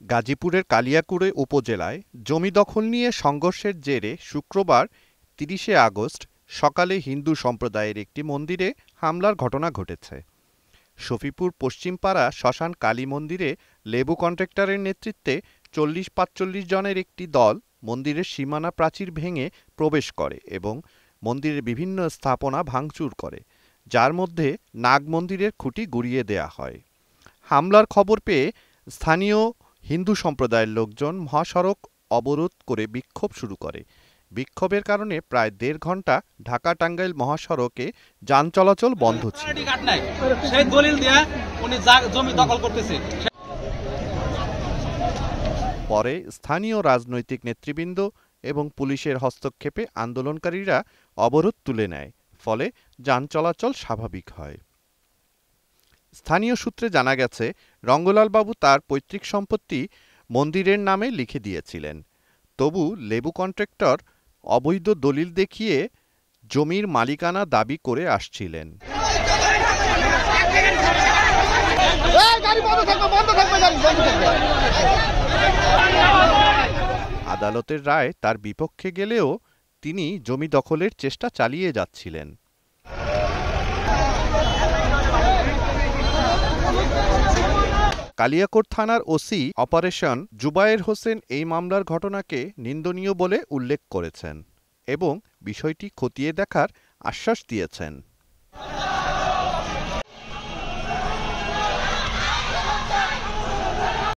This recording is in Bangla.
গাজীপুরের কালিয়াকৈর উপজেলায় জমি দখল নিয়ে সংঘর্ষের জেরে শুক্রবার ৩০শে আগস্ট সকালে হিন্দু সম্প্রদায়ের একটি মন্দিরে হামলার ঘটনা ঘটেছে। শফিপুর পশ্চিমপাড়া শ্মশান কালী মন্দিরে লেবু কন্ট্রাক্টরের নেতৃত্বে ৪০-৪৫ জনের একটি দল মন্দিরের সীমানা প্রাচীর ভেঙে প্রবেশ করে এবং মন্দিরের বিভিন্ন স্থাপনা ভাঙচুর করে, যার মধ্যে নাগ মন্দিরের খুঁটি গুঁড়িয়ে দেয়া হয়। হামলার খবর পেয়ে স্থানীয় হিন্দু সম্প্রদায়ের লোকজন মহাসড়ক অবরোধ করে বিক্ষোভ শুরু করে। বিক্ষোভের কারণে প্রায় ১.৫ ঘণ্টা ঢাকা-টাঙ্গাইল মহাসড়কে যান চলাচল বন্ধ ছিল। পরে স্থানীয় রাজনৈতিক নেতৃবৃন্দ এবং পুলিশের হস্তক্ষেপে আন্দোলনকারীরা অবরোধ তুলে নেয়, ফলে যান চলাচল স্বাভাবিক হয়। স্থানীয় সূত্রে জানা গেছে, রঙ্গলাল বাবু তার পৈতৃক সম্পত্তি মন্দিরের নামে লিখে দিয়েছিলেন। তবু লেবু কন্ট্রাক্টর অবৈধ দলিল দেখিয়ে জমির মালিকানা দাবি করে আসছিলেন। আদালতের রায় তার বিপক্ষে গেলেও তিনি জমি দখলের চেষ্টা চালিয়ে যাচ্ছিলেন। কালিয়াকৈর থানার ওসি অপারেশন জুবায়ের হোসেন এই মামলার ঘটনাকে নিন্দনীয় বলে উল্লেখ করেছেন এবং বিষয়টি খতিয়ে দেখার আশ্বাস দিয়েছেন।